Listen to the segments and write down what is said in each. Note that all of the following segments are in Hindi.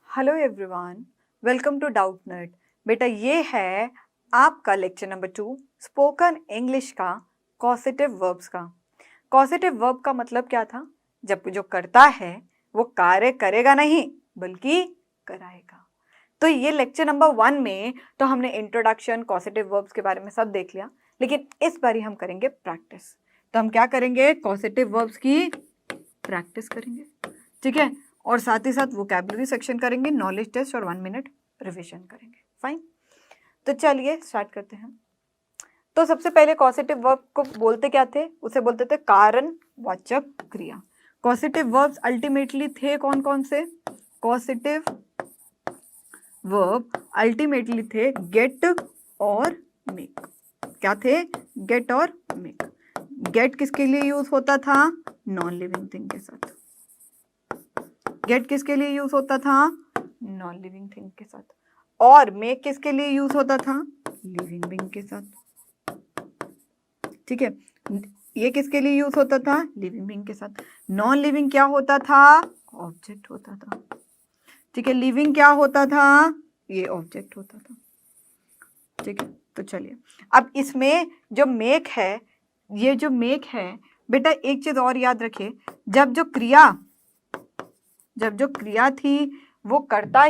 Hello everyone, welcome to Doubtnet. बेटा ये है आपका लेक्चर नंबर 2 स्पोकन इंग्लिश का कॉसेटिव वर्ब्स का। कॉसेटिव वर्ब का मतलब क्या था? जब जो करता है वो कार्य करेगा नहीं बल्कि कराएगा। तो ये लेक्चर नंबर 1 में तो हमने इंट्रोडक्शन कॉसेटिव वर्ब्स के बारे में सब देख लिया, लेकिन इस बारी हम करेंगे प्रैक्टिस। तो हम क्या करेंगे? कॉसेटिव वर्ब्स की प्रैक्टिस करेंगे, ठीक है, और साथ ही साथ वोकैबुलरी सेक्शन करेंगे, नॉलेज टेस्ट और 1 मिनट रिवीजन करेंगे। फाइन, तो चलिए स्टार्ट करते हैं। तो सबसे पहले कॉसेटिव वर्ब को बोलते क्या थे? उसे बोलते थे कारणवाचक क्रिया। कॉसेटिव वर्ब्स अल्टीमेटली थे कौन कौन से? कॉसेटिव वर्ब अल्टीमेटली थे गेट और मेक। क्या थे? गेट और मेक। गेट किसके लिए यूज होता था? नॉन लिविंग थिंग के साथ। गेट किसके लिए यूज होता था? नॉन लिविंग थिंग के साथ। और मेक किसके लिए यूज होता था? लिविंग बीइंग के साथ। ठीक है, ये किसके लिए यूज होता था? लिविंग बीइंग के साथ। नॉन लिविंग क्या होता था? ऑब्जेक्ट होता था। ठीक है, लिविंग क्या होता था? ये ऑब्जेक्ट होता था। ठीक है, तो चलिए अब इसमें जो मेक है, ये जो मेक है बेटा, एक चीज और याद रखिए, जब जो क्रिया थी वो करता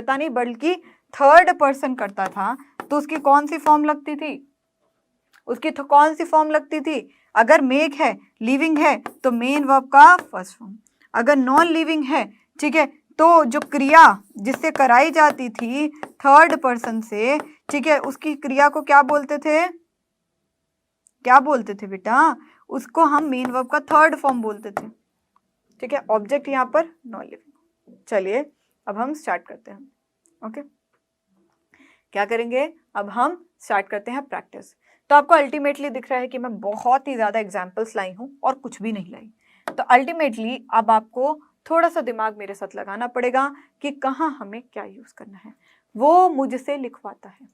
नहीं बल्कि थर्ड पर्सन करता था, तो उसकी कौन सी फॉर्म लगती थी? कौन सी फॉर्म लगती थी? अगर मेक है, लिविंग है, तो मेन वर्ब का फर्स्ट फॉर्म। अगर नॉन लिविंग है, ठीक है, तो जो क्रिया जिससे कराई जाती थी थर्ड पर्सन से, ठीक है, उसकी क्रिया को क्या बोलते थे? क्या बोलते थे बेटा? उसको हम मेन वर्ब का थर्ड फॉर्म बोलते थे। ठीक है, ऑब्जेक्ट यहाँ पर नॉन लिविंग। चलिए अब हम स्टार्ट करते हैं। ओके, क्या करेंगे? अब हम स्टार्ट करते हैं प्रैक्टिस। तो आपको अल्टीमेटली दिख रहा है कि मैं बहुत ही ज्यादा एग्जाम्पल्स लाई हूं और कुछ भी नहीं लाई। तो अल्टीमेटली अब आपको थोड़ा सा दिमाग मेरे साथ लगाना पड़ेगा कि कहाँ हमें क्या यूज करना है। वो मुझसे लिखवाता है,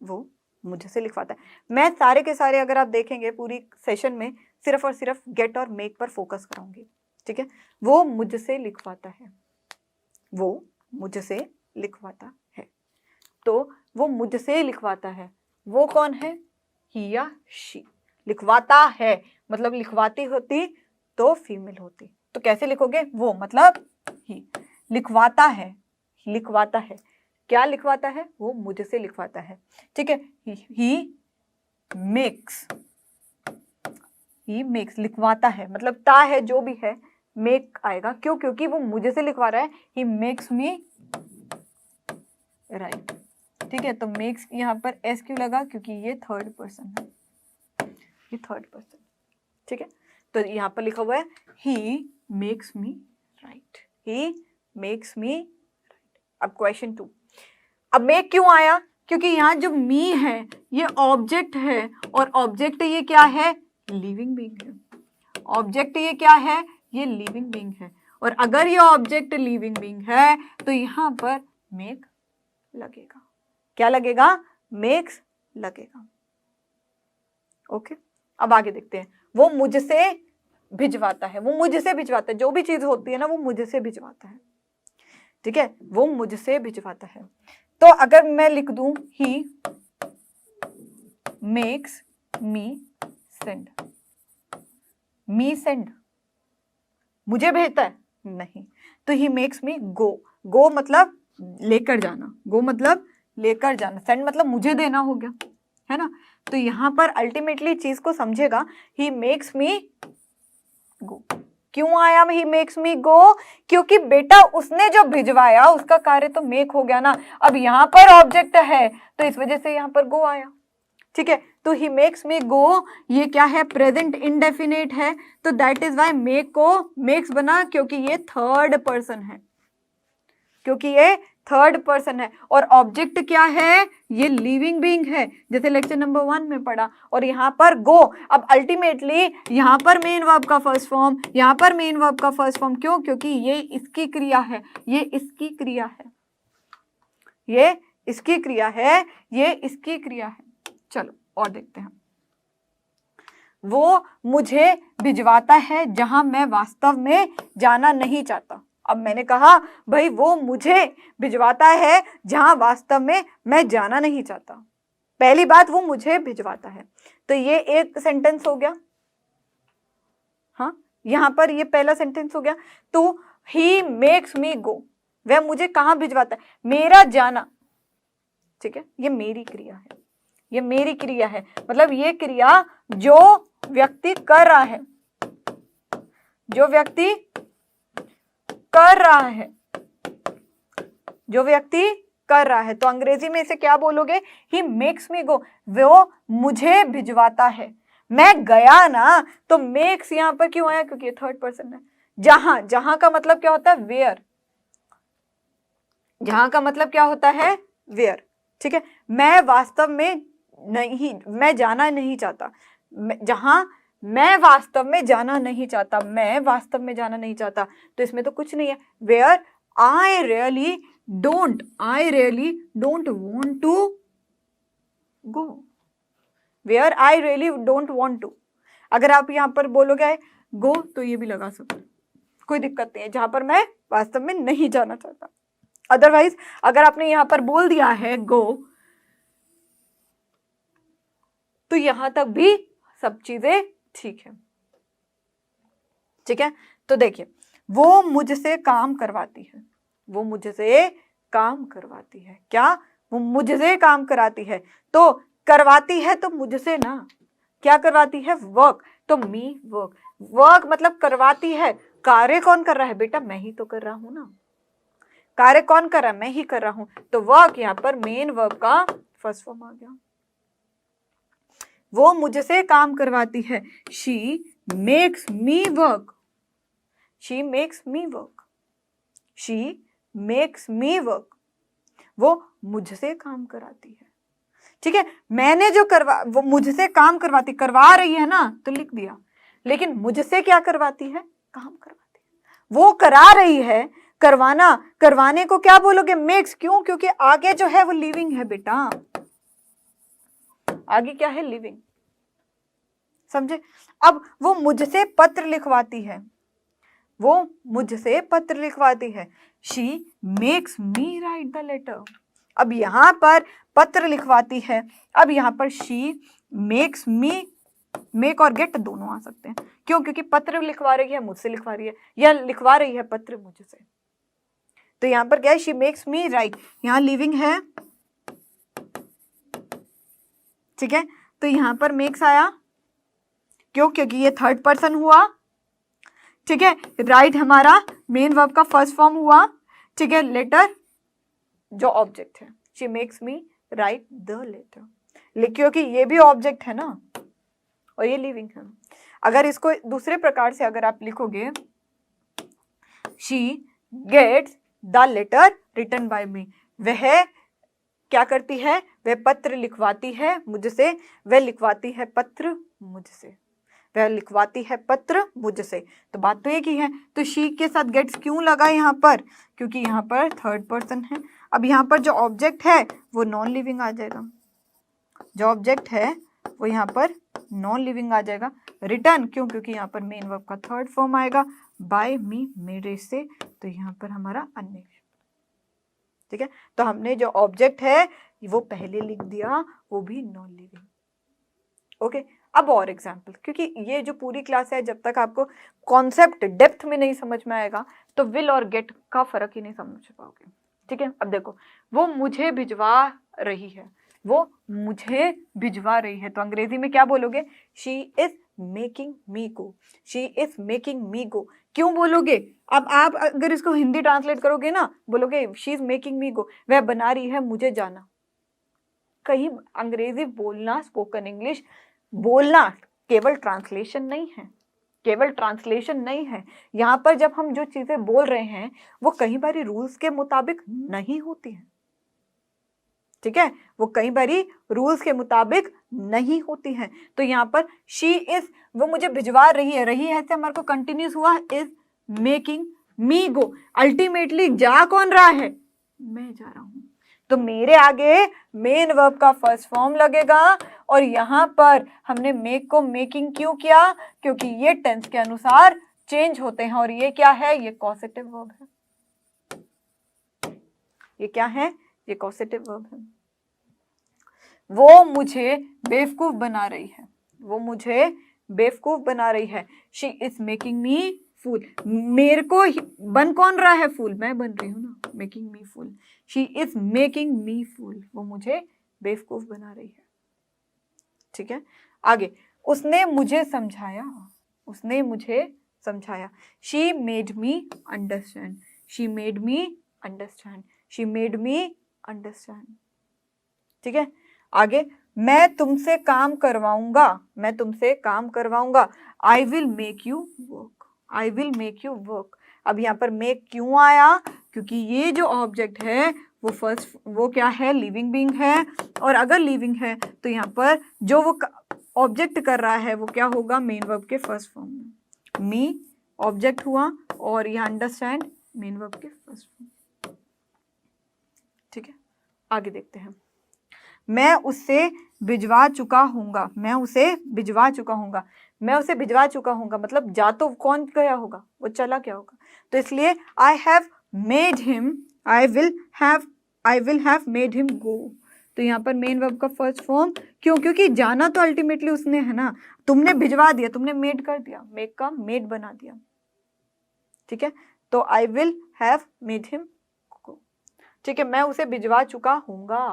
वो मुझसे लिखवाता है। मैं सारे के सारे अगर आप देखेंगे पूरी सेशन में सिर्फ और सिर्फ गेट और मेक पर फोकस कराऊंगी। ठीक है, वो मुझसे लिखवाता है, वो मुझसे लिखवाता है। तो वो मुझसे लिखवाता है, वो कौन है? ही या शी। लिखवाता है मतलब लिखवाती होती तो फीमेल होती, तो कैसे लिखोगे? वो मतलब ही। लिखवाता है, लिखवाता है, क्या लिखवाता है? वो मुझसे लिखवाता है। ठीक है, ही मेक्स, ही मेक्स, लिखवाता है मतलब ता है जो भी है, मेक आएगा। क्यों? क्योंकि वो मुझसे लिखवा रहा है। He makes me right. ठीक है, तो मेक्स यहाँ पर एस क्यों लगा? क्योंकि ये थर्ड पर्सन है, ये थर्ड पर्सन। ठीक है, तो यहाँ पर लिखा हुआ है he makes me right, he makes me right. अब क्वेश्चन 2, अब मेक क्यों आया? क्योंकि यहाँ जो मी है ये ऑब्जेक्ट है, और ऑब्जेक्ट ये क्या है? लिविंग बीइंग है। ऑब्जेक्ट ये क्या है? ये लिविंग बीइंग है। और अगर ये ऑब्जेक्ट लिविंग बीइंग है तो यहाँ पर मेक लगेगा। क्या लगेगा? मेक्स लगेगा। ओके, अब आगे देखते हैं। वो मुझसे भिजवाता है, वो मुझसे भिजवाता है, जो भी चीज होती है ना वो मुझसे भिजवाता है। ठीक है, वो मुझसे भिजवाता है। तो अगर मैं लिख दूं ही मेक्स मी सेंड, मी सेंड मुझे भेजता है? नहीं। तो ही मेक्स मी गो, गो मतलब लेकर जाना, गो मतलब लेकर जाना, सेंड मतलब मुझे देना हो गया, है ना। तो यहां पर अल्टीमेटली चीज को समझेगा, ही मेक्स मी गो। क्यों आया ही मेक्स मी गो? क्योंकि बेटा उसने जो भिजवाया उसका कार्य तो मेक हो गया ना। अब यहाँ पर ऑब्जेक्ट है तो इस वजह से यहाँ पर गो आया। ठीक है, तो ही मेक्स मी गो ये क्या है? प्रेजेंट इंडेफिनेट है, तो दैट इज वाई मेक को मेक्स बना, क्योंकि ये थर्ड पर्सन है, क्योंकि ये थर्ड पर्सन है। और ऑब्जेक्ट क्या है? ये लिविंग बीइंग है, जैसे लेक्चर नंबर 1 में पढ़ा। और यहाँ पर गो, अब अल्टीमेटली यहाँ पर मेन वर्ब का फर्स्ट फॉर्म, यहाँ पर मेन वर्ब का फर्स्ट फॉर्म। क्यों? क्योंकि ये इसकी क्रिया है, ये इसकी क्रिया है, ये इसकी क्रिया है, ये इसकी क्रिया है। चलो और देखते हैं। वो मुझे भिजवाता है जहां मैं वास्तव में जाना नहीं चाहता। अब मैंने कहा भाई वो मुझे भिजवाता है जहां वास्तव में मैं जाना नहीं चाहता। पहली बात, वो मुझे भिजवाता है, तो ये एक सेंटेंस हो गया। हाँ, यहां पर ये पहला सेंटेंस हो गया। तो ही मेक्स मी गो, वह मुझे कहां भिजवाता है, मेरा जाना, ठीक है, ये मेरी क्रिया है, ये मेरी क्रिया है, मतलब ये क्रिया जो व्यक्ति कर रहा है, जो व्यक्ति कर रहा है, जो व्यक्ति कर रहा है। तो अंग्रेजी में इसे क्या बोलोगे, ही मेक्स मी गो, वो मुझे भिजवाता है। मैं गया ना, तो मेक्स यहां पर क्यों आया, क्योंकि ये थर्ड पर्सन है। जहां, जहां का मतलब क्या होता है, वेयर, जहां का मतलब क्या होता है, वेयर, ठीक है। मैं वास्तव में नहीं, मैं जाना नहीं चाहता, जहां मैं वास्तव में जाना नहीं चाहता, मैं वास्तव में जाना नहीं चाहता, तो इसमें तो कुछ नहीं है। Where I really don't want to go, where I really don't want to. अगर आप यहां पर बोलोगे गो, तो ये भी लगा सकते, कोई दिक्कत नहीं है, जहां पर मैं वास्तव में नहीं जाना चाहता। अदरवाइज अगर आपने यहां पर बोल दिया है गो, तो यहां तक भी सब चीजें ठीक है, ठीक है। तो देखिए, वो मुझसे काम करवाती है, वो मुझसे काम करवाती है, क्या, वो मुझसे काम कराती है। तो करवाती है तो मुझसे ना, क्या करवाती है, वर्क, तो मी वर्क, वर्क मतलब करवाती है। कार्य कौन कर रहा है बेटा, मैं ही तो कर रहा हूं ना, कार्य कौन कर रहा है, मैं ही कर रहा हूं। तो वर्क यहां पर मेन वर्ब का फर्स्ट फॉर्म आ गया। वो मुझसे काम करवाती है, she makes me work, she makes me work, she makes me work, वो मुझसे काम कराती है, ठीक है। मैंने जो वो मुझसे काम करवाती, करवा रही है ना, तो लिख दिया, लेकिन मुझसे क्या करवाती है, काम करवाती है। वो करा रही है, करवाना, करवाने को क्या बोलोगे, मेक्स, क्यों, क्योंकि आगे जो है वो लिविंग है बेटा, आगे क्या है, लिविंग, समझे। अब वो मुझसे पत्र लिखवाती है, वो मुझसे पत्र लिखवाती है, she makes me write the letter. अब यहां पर पत्र लिखवाती है, अब यहां पर शी मेक्स मी, मेक और गेट दोनों आ सकते हैं, क्यों, क्योंकि पत्र लिखवा रही है, मुझसे लिखवा रही है, या लिखवा रही है पत्र मुझसे। तो यहां पर क्या है, शी मेक्स मी राइट, यहां लिविंग है, ठीक है। तो यहां पर मेक्स आया, क्यों, क्योंकि ये थर्ड पर्सन हुआ, ठीक है। राइट हमारा मेन वर्ब का फर्स्ट फॉर्म हुआ, ठीक है। लेटर जो ऑब्जेक्ट है, she makes me write the letter, क्योंकि ये भी ऑब्जेक्ट है ना, और ये लिविंग है। अगर इसको दूसरे प्रकार से अगर आप लिखोगे, she gets the letter written by me, वह क्या करती है, वह पत्र लिखवाती है मुझसे, वह लिखवाती है पत्र मुझसे, वह लिखवाती है पत्र मुझसे। तो बात तो एक ही है। तो शी के साथ गेट्स क्यों लगा यहाँ पर, क्योंकि यहाँ पर थर्ड पर्सन है। अब यहाँ पर जो ऑब्जेक्ट है वो नॉन लिविंग आ जाएगा, जो ऑब्जेक्ट है वो यहाँ पर नॉन लिविंग आ जाएगा। रिटर्न क्यों, क्योंकि यहाँ पर मेन वर्ब का थर्ड फॉर्म आएगा, बाय मी, मेरे से, तो यहाँ पर हमारा अन्य, ठीक है। तो हमने जो ऑब्जेक्ट है वो पहले लिख दिया, वो भी नॉन लिविंग, ओके। अब और एग्जाम्पल, क्योंकि ये जो पूरी क्लास है, जब तक आपको कॉन्सेप्ट डेप्थ में नहीं समझ में आएगा तो विल और गेट का फर्क ही नहीं समझ पाओगे, ठीक है। अब देखो, वो मुझे भिजवा रही है, वो मुझे भिजवा रही है, तो अंग्रेजी में क्या बोलोगे, she is making me go, she is making me go, क्यों बोलोगे। अब आप अगर इसको हिंदी ट्रांसलेट करोगे ना, बोलोगे शी इज मेकिंग मी गो, वह बना रही है मुझे जाना। कहीं अंग्रेजी बोलना, स्पोकन इंग्लिश बोलना केवल ट्रांसलेशन नहीं है, केवल ट्रांसलेशन नहीं है। यहाँ पर जब हम जो चीजें बोल रहे हैं वो कई बारी रूल्स के मुताबिक नहीं होती हैं, ठीक है, वो कई बारी रूल्स के मुताबिक नहीं होती हैं। तो यहाँ पर शी इज, वो मुझे भिजवा रही है, रही है से हमारे को कंटिन्यूस हुआ, is making me go, ultimately जा कौन रहा है, मैं जा रहा हूं। तो मेरे आगे मेन वर्ब का फर्स्ट फॉर्म लगेगा, और यहां पर हमने मेक को मेकिंग क्यों किया, क्योंकि ये टेंस के अनुसार चेंज होते हैं, और ये क्या है, ये कॉसेटिव वर्ब है, ये क्या है? ये कॉसेटिव वर्ब है। वो मुझे बेवकूफ बना रही है, वो मुझे बेवकूफ बना रही है। शी इज मेकिंग मी फूल। मेरे को बन कौन रहा है फूल? मैं बन रही हूँ ना, making me fool. She is making me fool, वो मुझे बेवकूफ बना रही है। ठीक है, आगे, उसने मुझे समझाया, उसने मुझे समझाया। She made me understand, she made me understand, she made me understand. ठीक है, आगे, मैं तुमसे काम करवाऊंगा, मैं तुमसे काम करवाऊंगा। I will make you work, I will make you work. अब यहाँ पर मेक क्यों आया? क्योंकि ये जो ऑब्जेक्ट है वो फर्स्ट, वो क्या है? लिविंग बीइंग है। और अगर लिविंग है तो यहाँ पर जो वो ऑब्जेक्ट कर रहा है वो क्या होगा? मेन वर्ब के फर्स्ट फॉर्म में। मी ऑब्जेक्ट हुआ और यहाँ अंडरस्टैंड मेन वर्ब के फर्स्ट फॉर्म। ठीक है, आगे देखते हैं। मैं उससे भिजवा चुका हूँगा, मैं उसे भिजवा चुका हूँगा, मैं उसे भिजवा चुका हूँगा मतलब जा तो कौन गया होगा? वो चला गया होगा। तो इसलिए आई have made him, I will have made him go. तो यहाँ पर मेन वर्ब का फर्स्ट फॉर्म। क्यों? क्योंकि जाना तो अल्टीमेटली उसने है ना, तुमने भिजवा दिया, तुमने मेड कर दिया, मेक का मेड बना दिया। ठीक है, तो I will have made him go. ठीक है, मैं उसे भिजवा चुका हूँगा।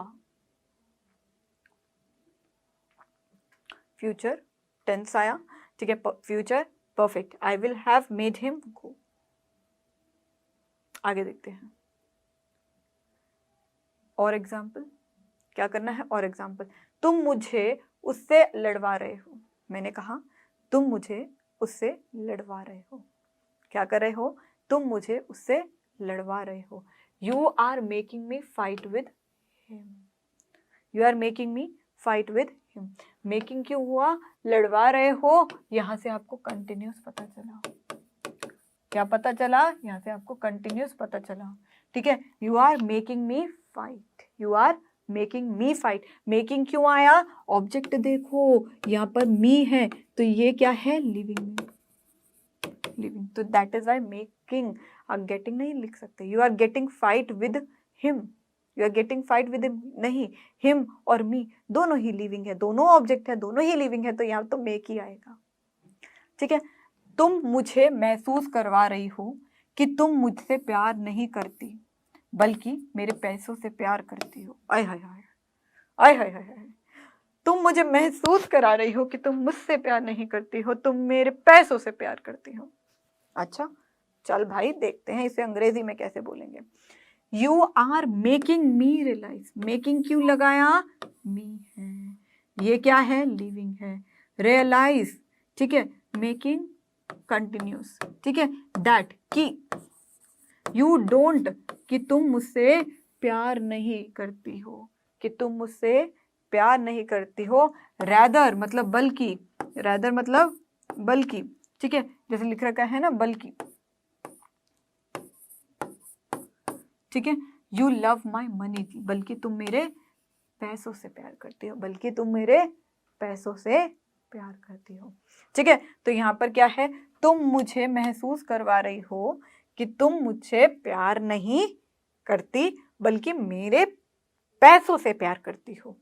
फ्यूचर टेंस आया। ठीक है, future perfect, I will have made him go. आगे देखते हैं और एग्जाम्पल। क्या करना है? और एग्जाम्पल। तुम मुझे उससे लड़वा रहे हो, मैंने कहा तुम मुझे उससे लड़वा रहे हो। क्या कर रहे हो? तुम मुझे उससे लड़वा रहे हो। You are making me fight with him, you are making me fight with him. Making क्यों हुआ? लड़वा रहे हो, यहां से आपको कंटिन्यूस पता चला। क्या पता चला? यहां से आपको कंटिन्यूस पता चला। ठीक है, you are making me fight, you are making me fight. Making क्यों आया? ऑब्जेक्ट देखो यहाँ पर मी है, तो ये क्या है? लिविंग में, लिविंग। तो दैट इज वाई मेकिंग। आप गेटिंग नहीं लिख सकते। You are getting fight with him, you are getting fight with him नहीं, हिम और मी दोनों ही लिविंग है, दोनों ऑब्जेक्ट है, दोनों ही लिविंग है, तो यहाँ तो मेक ही आएगा। ठीक है, तुम मुझे महसूस करवा रही हो कि तुम मुझसे प्यार नहीं करती बल्कि मेरे पैसों से प्यार करती हो। आय हाय हाय, आय हाय हाय, तुम मुझे महसूस करा रही हो कि तुम मुझसे प्यार नहीं करती हो, तुम मेरे पैसों से प्यार करती हो। अच्छा, चल भाई देखते हैं इसे अंग्रेजी में कैसे बोलेंगे। You are making me realise, making क्यों लगाया? मी है, ये क्या है? लिविंग है। रियलाइज, ठीक है, मेकिंग कंटिन्यूस। ठीक है, दैट कि यू डोंट, कि तुम मुझसे प्यार नहीं करती हो, कि तुम मुझसे प्यार नहीं करती हो। रैदर मतलब बल्कि, रैदर मतलब बल्कि। ठीक है, जैसे लिख रखा है ना बल्कि। ठीक है, यू लव माई मनी, बल्कि तुम मेरे पैसों से प्यार करती हो, बल्कि तुम मेरे पैसों से प्यार करती हो। ठीक है, तो यहाँ पर क्या है? तुम मुझे महसूस करवा रही हो कि तुम मुझसे प्यार नहीं करती बल्कि मेरे पैसों से प्यार करती हो।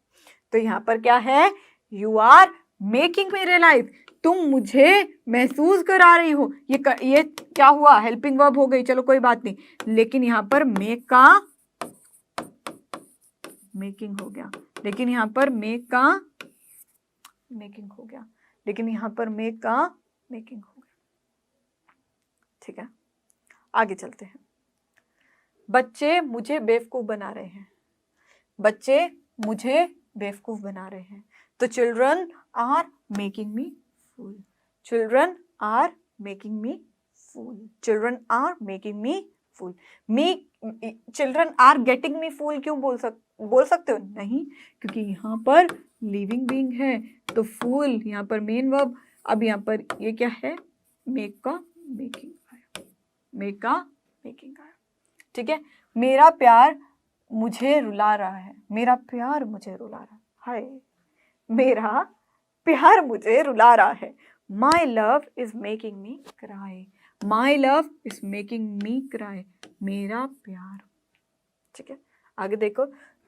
तो यहाँ पर क्या है? You are making me realise, तुम मुझे महसूस करा रही हो। ये क्या हुआ? हेल्पिंग वर्ब हो गई, चलो कोई बात नहीं, लेकिन यहाँ पर मेक का मेकिंग हो गया, लेकिन यहाँ पर मेक का मेकिंग हो गया, लेकिन यहाँ पर मेक का मेकिंग हो गया। ठीक है, आगे चलते हैं। बच्चे मुझे बेवकूफ बना रहे हैं, बच्चे मुझे बेवकूफ बना रहे हैं। तो children are making me fool, children are making me fool, children are making me fool. Me, children are getting me fool क्यों बोल सकते हो? नहीं, क्योंकि यहाँ पर लिविंग बीइंग है, तो फूल यहाँ पर मेन वर्ब। अब यहाँ पर ये क्या है? मेक का मेकिंग आया, मेक का मेकिंग आया। ठीक है, मेरा प्यार मुझे रुला रहा है, मेरा प्यार मुझे रुला रहा है, हाय, मेरा प्यार मुझे रुला रहा है। My love is making me cry, my love is making me cry, मेरा प्यार। ठीक है, आगे देखो,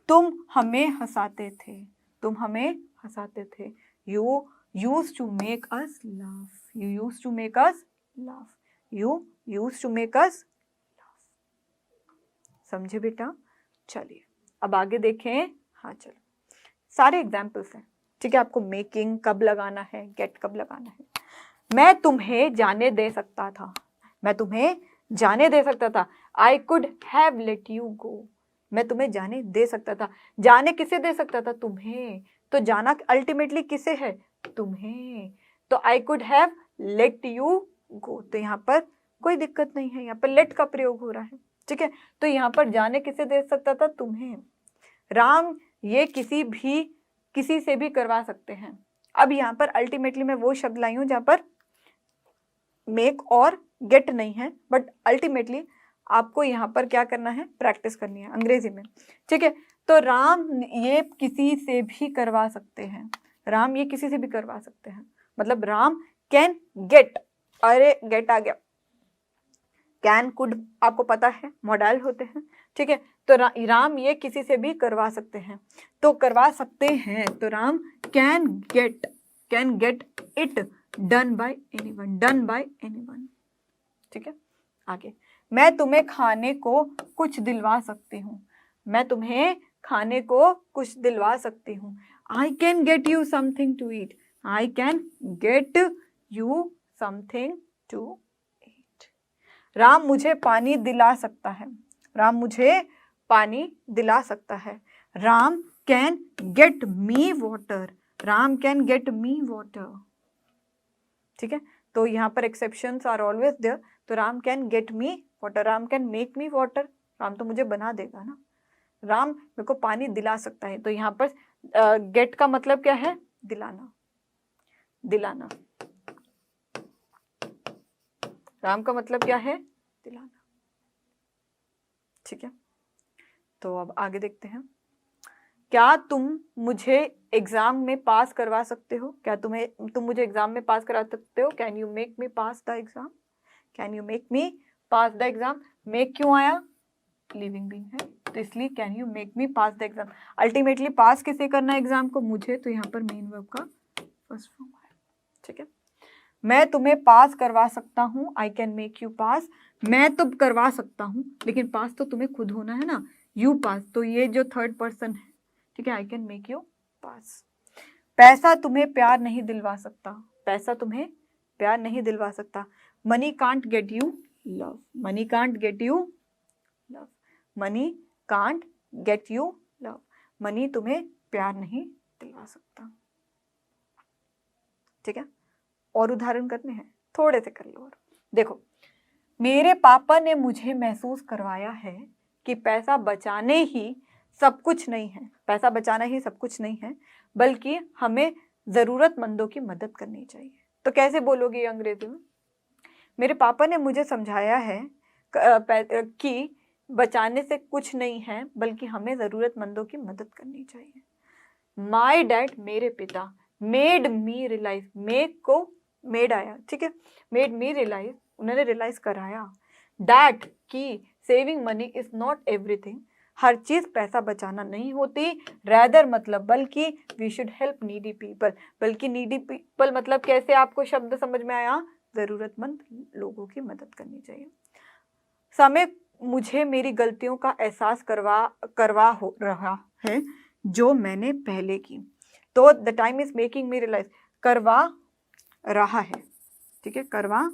तुम हमें हंसाते थे, तुम हमें हंसाते थे। You use to make us laugh, you use to make us laugh, you use to make us laugh. समझे बेटा? चलिए अब आगे देखें। हाँ चलो, सारे एग्जाम्पल्स हैं, ठीक है। आपको मेकिंग कब लगाना है, गेट कब लगाना है। मैं तुम्हें जाने दे सकता था, मैं तुम्हें जाने दे सकता था। I could have let you go, मैं तुम्हें जाने दे सकता था। जाने किसे दे सकता था? तुम्हें। तो जाना अल्टीमेटली किसे है? तुम्हें। तो I could have let you go, तो यहाँ पर कोई दिक्कत नहीं है, यहाँ पर लेट का प्रयोग हो रहा है, ठीक है। तो यहाँ पर जाने किसे दे सकता था? तुम्हें। राम ये किसी से भी करवा सकते हैं। अब यहाँ पर अल्टीमेटली मैं वो शब्द लाई हूं जहां पर मेक और गेट नहीं है, बट अल्टीमेटली आपको यहाँ पर क्या करना है? प्रैक्टिस करनी है अंग्रेजी में, ठीक है। तो राम ये किसी से भी करवा सकते हैं, राम ये किसी से भी करवा सकते हैं, मतलब राम कैन गेट, अरे गेट आ गया, कैन कुड आपको पता है मॉडल होते हैं, ठीक है। तो राम ये किसी से भी करवा सकते हैं, तो करवा सकते हैं, तो Ram can get it done by anyone, done by anyone, ठीक है। आगे, मैं तुम्हें खाने को कुछ दिलवा सकती हूँ, मैं तुम्हें खाने को कुछ दिलवा सकती हूँ। I can get you something to eat, I can get you something to eat. Ram मुझे पानी दिला सकता है, राम मुझे पानी दिला सकता है। Ram can get me water, Ram can get me water, ठीक है। तो यहाँ पर एक्सेप्शंस आर ऑलवेज देयर। तो Ram can get me water, Ram can make me water, Ram तो मुझे बना देगा ना, राम मेरे को पानी दिला सकता है। तो यहाँ पर गेट का मतलब क्या है? दिलाना, दिलाना। राम का मतलब क्या है? दिलाना, ठीक है। तो अब आगे देखते हैं। क्या तुम मुझे एग्जाम में पास करवा सकते हो? क्या तुम मुझे एग्जाम में पास करा सकते हो? Can you make me pass the exam, can you make me pass the exam. Make क्यों आया? लिविंग बीइंग है, तो इसलिए can you make me pass the exam. Ultimately pass किसे करना है एग्जाम को? मुझे। तो यहाँ पर मेन वर्ब का फर्स्ट फॉर्म है, ठीक है। मैं तुम्हें पास करवा सकता हूँ, I can make you pass. मैं तो करवा सकता हूँ, लेकिन पास तो तुम्हें खुद होना है ना, यू पास, तो ये जो थर्ड पर्सन है, ठीक है। आई कैन मेक यू पास। पैसा तुम्हें प्यार नहीं दिलवा सकता, पैसा तुम्हें प्यार नहीं दिलवा सकता। Money can't get you love, money can't get you love, money can't get you love, money तुम्हें प्यार नहीं दिलवा सकता, ठीक है। और उदाहरण करने हैं, थोड़े से कर लो और देखो। मेरे पापा ने मुझे महसूस करवाया है कि पैसा बचाने ही सब कुछ नहीं है, पैसा बचाना ही सब कुछ नहीं है, बल्कि हमें जरूरतमंदों की मदद करनी चाहिए। तो कैसे बोलोगे ये अंग्रेजी में? मेरे पापा ने मुझे समझाया है कि बचाने से कुछ नहीं है, बल्कि हमें जरूरतमंदों की मदद करनी चाहिए। माई डैड, मेरे पिता, मेड मी रियलाइज, मेक को मेड आया, ठीक है, मेड मी रियलाइज, उन्होंने रियलाइज कराया, दैट की saving money is not everything, हर चीज पैसा बचाना नहीं होती, रैदर मतलब बल्कि, we should help needy people, बल्कि नीडी पीपल मतलब कैसे? आपको शब्द समझ में आया? जरूरतमंद लोगों की मदद करनी चाहिए। समय मुझे मेरी गलतियों का एहसास करवा हो रहा है जो मैंने पहले की। तो the time is making me realise, करवा रहा है, ठीक है, करवा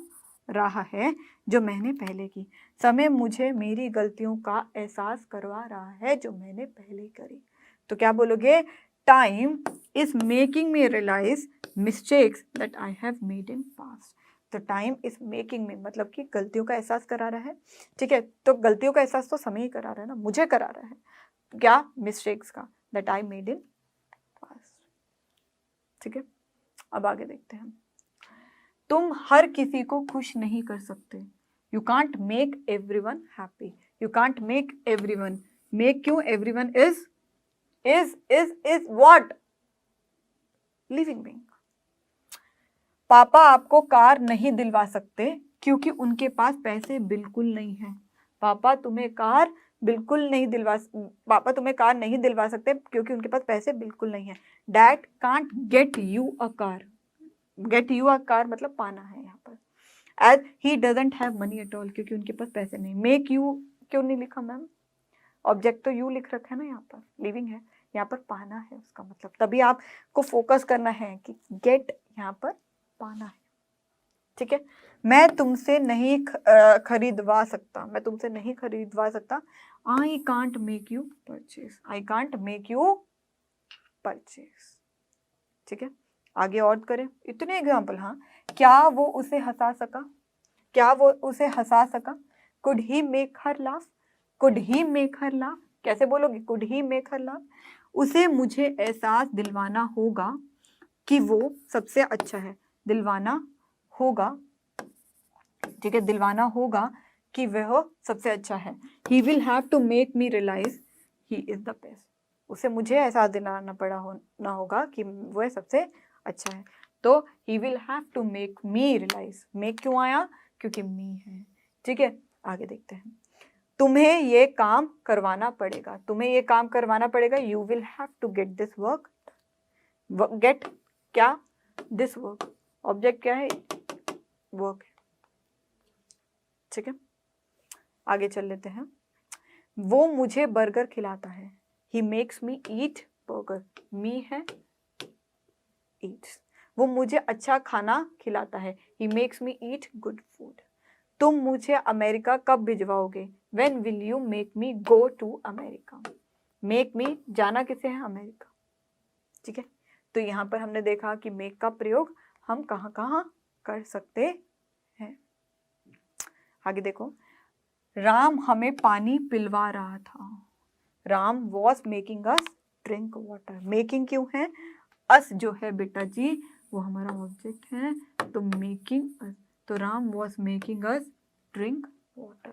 रहा है जो मैंने पहले की। समय मुझे मेरी गलतियों का एहसास करवा रहा है जो मैंने पहले करी। तो क्या बोलोगे? Time is making me realise mistakes that I have made in past. तो टाइम इज मेकिंग मी मतलब कि गलतियों का एहसास करा रहा है, ठीक है। तो गलतियों का एहसास तो समय ही करा रहा है ना, मुझे करा रहा है, क्या? मिस्टेक्स का, that I made in past, ठीक है। अब आगे देखते हैं। तुम हर किसी को खुश नहीं कर सकते, you can't make everyone happy, you can't make everyone, make क्यों? Everyone is what? Living being. पापा आपको कार नहीं दिलवा सकते क्योंकि उनके पास पैसे बिल्कुल नहीं है, पापा तुम्हें कार बिल्कुल नहीं दिलवा, पापा तुम्हें कार नहीं दिलवा सकते क्योंकि उनके पास पैसे बिल्कुल नहीं है। Dad can't get you a car, get you a car मतलब पाना है यहाँ पर। As he doesn't have money at all, क्योंकि उनके पास पैसे नहीं। मेक यू क्यों नहीं लिखा मैम, ऑब्जेक्ट तो यू लिख रखा है ना, यहाँ पर लिविंग है, यहाँ पर पाना है उसका मतलब, तभी आपको फोकस करना है कि गेट यहाँ पर पाना है। ठीक है, मैं तुमसे नहीं खरीदवा सकता, मैं तुमसे नहीं खरीदवा सकता। I can't make you purchase, I can't make you purchase. ठीक है, आगे और करें, इतने एग्जाम्पल। हाँ, क्या वो उसे हंसा सका, क्या वो उसे हंसा सका। Could he make her laugh, could he make her laugh, कैसे बोलोगे, could he make her laugh. उसे मुझे एहसास दिलवाना होगा कि वो सबसे अच्छा है, दिलवाना होगा। ठीक है, दिलवाना होगा कि वह सबसे अच्छा है। He will have to make me realise he is the best, उसे मुझे एहसास दिलाना ना होगा कि वह सबसे अच्छा है। तो he will have to make me realise, make क्यों आया, क्योंकि मी है। ठीक है, आगे देखते हैं। तुम्हें ये काम करवाना पड़ेगा, तुम्हें ये काम करवाना पड़ेगा। You will have to get this work, get क्या, दिस वर्क, ऑब्जेक्ट क्या है, वर्क है। ठीक है, आगे चल लेते हैं। वो मुझे बर्गर खिलाता है, he makes me eat burger, मी है ईट्स। वो मुझे अच्छा खाना खिलाता है, he makes me eat good food. तुम मुझे अमेरिका कब भिजवाओगे, when will you make me go to America. Make me जाना किसे है, अमेरिका। ठीक है, तो यहाँ पर हमने देखा कि मेक का प्रयोग हम कहाँ कहाँ कर सकते हैं। आगे देखो, राम हमें पानी पिलवा रहा था, Ram was making us drink water. Making क्यों है, अस जो है बेटा जी वो हमारा ऑब्जेक्ट है, तो मेकिंग अस, तो Ram was making us drink water.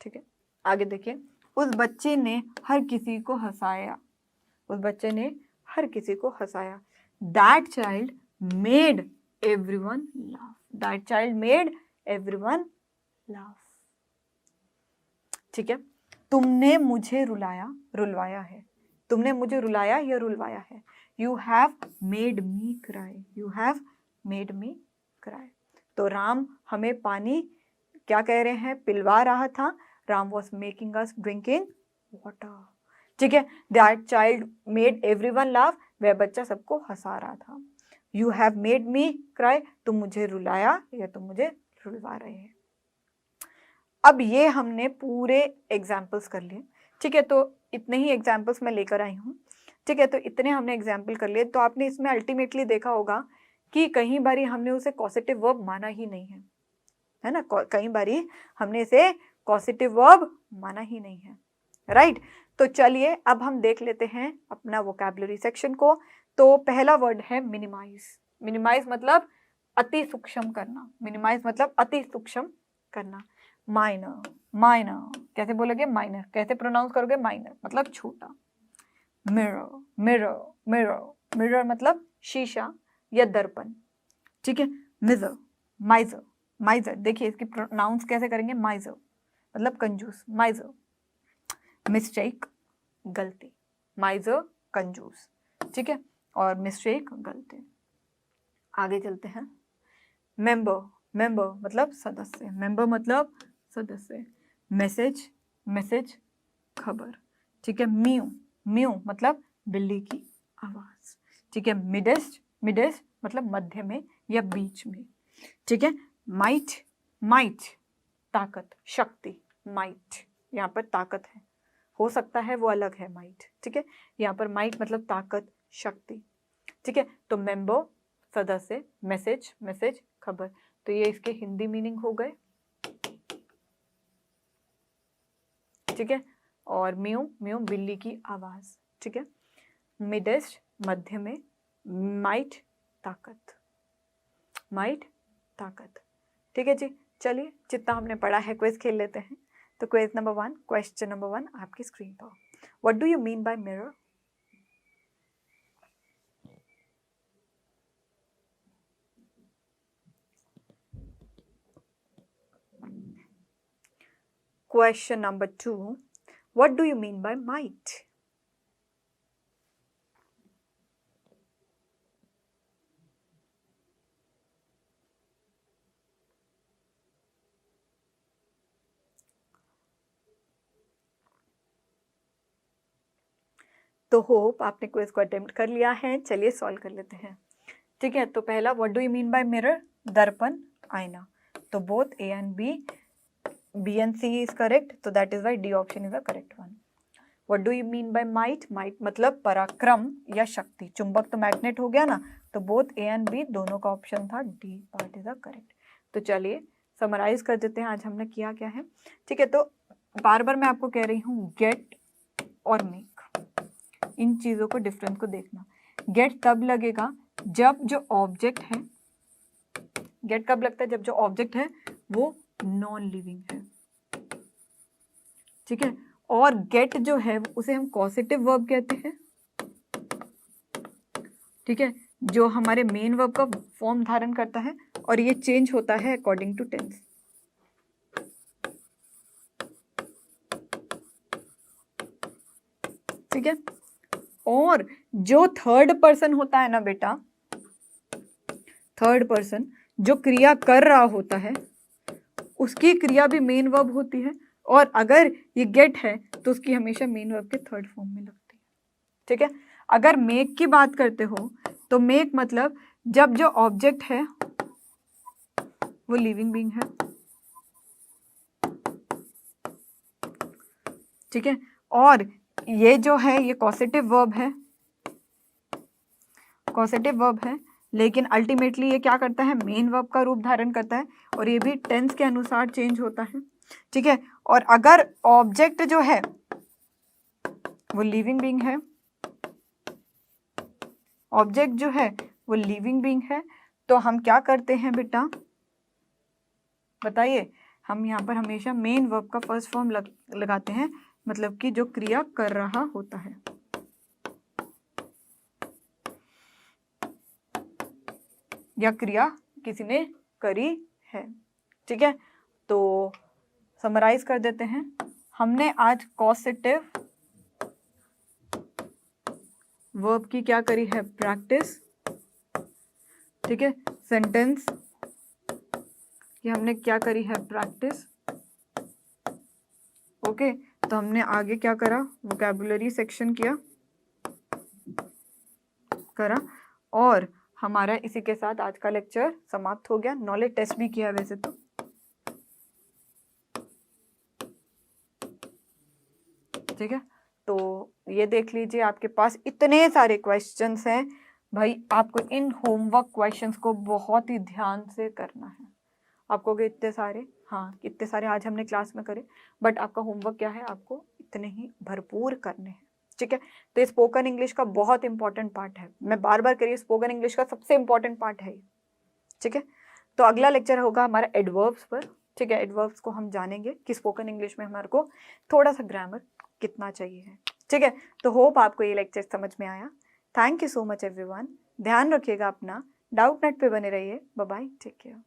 ठीक है, आगे देखिए, उस बच्चे ने हर किसी को हंसाया, उस बच्चे ने हर किसी को हंसाया। That child made everyone laugh, that child made everyone laugh. ठीक है, तुमने मुझे रुलवाया है, तुमने मुझे रुलाया या रुलवाया है। You have made me cry, you have made me cry. तो राम हमें पानी क्या कह रहे हैं, पिलवा रहा था। Ram was making us drinking water. ठीक है, that child made everyone laugh, वह बच्चा सबको हंसा रहा था। You have made me cry, तुम मुझे रुलाया या तुम मुझे रुलवा रहे हैं। अब ये हमने पूरे एग्जाम्पल्स कर लिए। ठीक है, तो इतने ही एग्जाम्पल्स मैं लेकर आई हूँ। ठीक है, तो इतने हमने एग्जाम्पल कर लिए। तो आपने इसमें अल्टीमेटली देखा होगा कि कई बारी हमने उसे कॉसेटिव वर्ब माना ही नहीं है ना, कई बारी हमने इसे कॉसेटिव वर्ब माना ही नहीं है। राइट, तो चलिए अब हम देख लेते हैं अपना वोकैबुलरी सेक्शन को। तो पहला वर्ड है मिनिमाइज। मिनिमाइज मतलब अति सूक्ष्म करना, मिनिमाइज मतलब अति सूक्ष्म करना। माइनर, माइनर कैसे बोलोगे, माइनर कैसे प्रोनाउंस करोगे, माइनर मतलब छोटा। मिरर, मिरर, मिरर, मिरर मतलब शीशा या दर्पण। ठीक है, मिजर, माइजर, माइजर देखिए इसकी प्रोनाउंस कैसे करेंगे, माइजर मतलब कंजूस, माइजर। मिस्टेक गलती, माइजर कंजूस। ठीक है, और मिस्टेक गलती। आगे चलते हैं। मेंबर, मेंबर मतलब सदस्य, मेंबर मतलब सदस्य। मैसेज, मैसेज खबर। ठीक है, म्यू, म्यू मतलब बिल्ली की आवाज। ठीक है, मिडेस्ट, मिडेस्ट मतलब मध्य में या बीच में। ठीक है, माइट, माइट ताकत, शक्ति, माइट यहाँ पर ताकत है, हो सकता है वो अलग है माइट। ठीक है, यहाँ पर माइट मतलब ताकत, शक्ति। ठीक है, तो मेंबर सदस्य, मैसेज, मैसेज खबर, तो ये इसके हिंदी मीनिंग हो गए। ठीक है, और म्यू, म्यू बिल्ली की आवाज। ठीक है, मिडेस्ट मध्य में, माइट ताकत, माइट ताकत। ठीक है जी, चलिए जितना हमने पढ़ा है क्विज खेल लेते हैं। तो क्विज नंबर 1, क्वेश्चन नंबर 1 आपकी स्क्रीन पर। What do you mean by mirror? Question number 2, what do you mean by might? तो होप आपने क्विज को अटेम्प्ट कर लिया है। चलिए सॉल्व कर लेते हैं। ठीक है, तो पहला what do you mean by mirror? दर्पण, आईना। तो both A and B and C is correct, तो that is why D option is the correct one. What do you mean by might? Might मतलब पराक्रम या शक्ति। चुंबक तो मैग्नेट हो गया ना, तो बोथ ए एंड बी दोनों का ऑप्शन था, D part is the correct. तो चलिए समराइज कर देते हैं आज हमने किया क्या है। ठीक है, तो बार बार मैं आपको कह रही हूँ गेट और मेक, इन चीजों को डिफरेंस को देखना। गेट तब लगेगा जब जो ऑब्जेक्ट है, गेट कब लगता है? जब जो ऑब्जेक्ट है वो नॉन लिविंग है। ठीक है, और गेट जो है उसे हम कॉसेटिव वर्ब कहते हैं। ठीक है, जो हमारे मेन वर्ब का फॉर्म धारण करता है और ये चेंज होता है अकॉर्डिंग टू टेंस। ठीक है, और जो थर्ड पर्सन होता है ना बेटा, थर्ड पर्सन जो क्रिया कर रहा होता है उसकी क्रिया भी मेन वर्ब होती है, और अगर ये गेट है तो उसकी हमेशा मेन वर्ब के थर्ड फॉर्म में लगती है। ठीक है, अगर मेक की बात करते हो तो मेक मतलब जब जो ऑब्जेक्ट है वो लिविंग बीइंग है। ठीक है, और ये जो है ये कॉसेटिव वर्ब है, कॉसेटिव वर्ब है, लेकिन अल्टीमेटली ये क्या करता है? मेन वर्ब का रूप धारण करता है, और ये भी टेंस के अनुसार चेंज होता है। ठीक है, और अगर ऑब्जेक्ट जो है वो लिविंग बीइंग है, ऑब्जेक्ट जो है वो लिविंग बीइंग है, तो हम क्या करते हैं बेटा बताइए? हम यहाँ पर हमेशा मेन वर्ब का फर्स्ट फॉर्म लगाते हैं, मतलब कि जो क्रिया कर रहा होता है। या क्रिया किसी ने करी है। ठीक है, तो समराइज कर देते हैं। हमने आज कॉसेटिव वर्ब की क्या करी है? प्रैक्टिस। ठीक है, सेंटेंस कि हमने क्या करी है? प्रैक्टिस। ओके, तो हमने आगे क्या करा? वोकैबुलरी सेक्शन करा, और हमारा इसी के साथ आज का लेक्चर समाप्त हो गया। नॉलेज टेस्ट भी किया वैसे तो। ठीक है, तो ये देख लीजिए आपके पास इतने सारे क्वेश्चंस हैं भाई, आपको इन होमवर्क क्वेश्चंस को बहुत ही ध्यान से करना है। आपको इतने सारे, हाँ इतने सारे आज हमने क्लास में करे, बट आपका होमवर्क क्या है? आपको इतने ही भरपूर करने हैं। ठीक है, तो ये स्पोकन इंग्लिश का बहुत इंपॉर्टेंट पार्ट है। मैं बार बार कह रही हूँ, स्पोकन इंग्लिश का सबसे इंपॉर्टेंट पार्ट है। ठीक है, तो अगला लेक्चर होगा हमारा एडवर्ब्स पर। ठीक है, एडवर्ब्स को हम जानेंगे कि स्पोकन इंग्लिश में हमारे को थोड़ा सा ग्रामर कितना चाहिए है। ठीक है, तो होप आपको ये लेक्चर समझ में आया। Thank you so much everyone. ध्यान रखिएगा अपना, डाउट नेट पे बने रहिए। Bye bye, take care.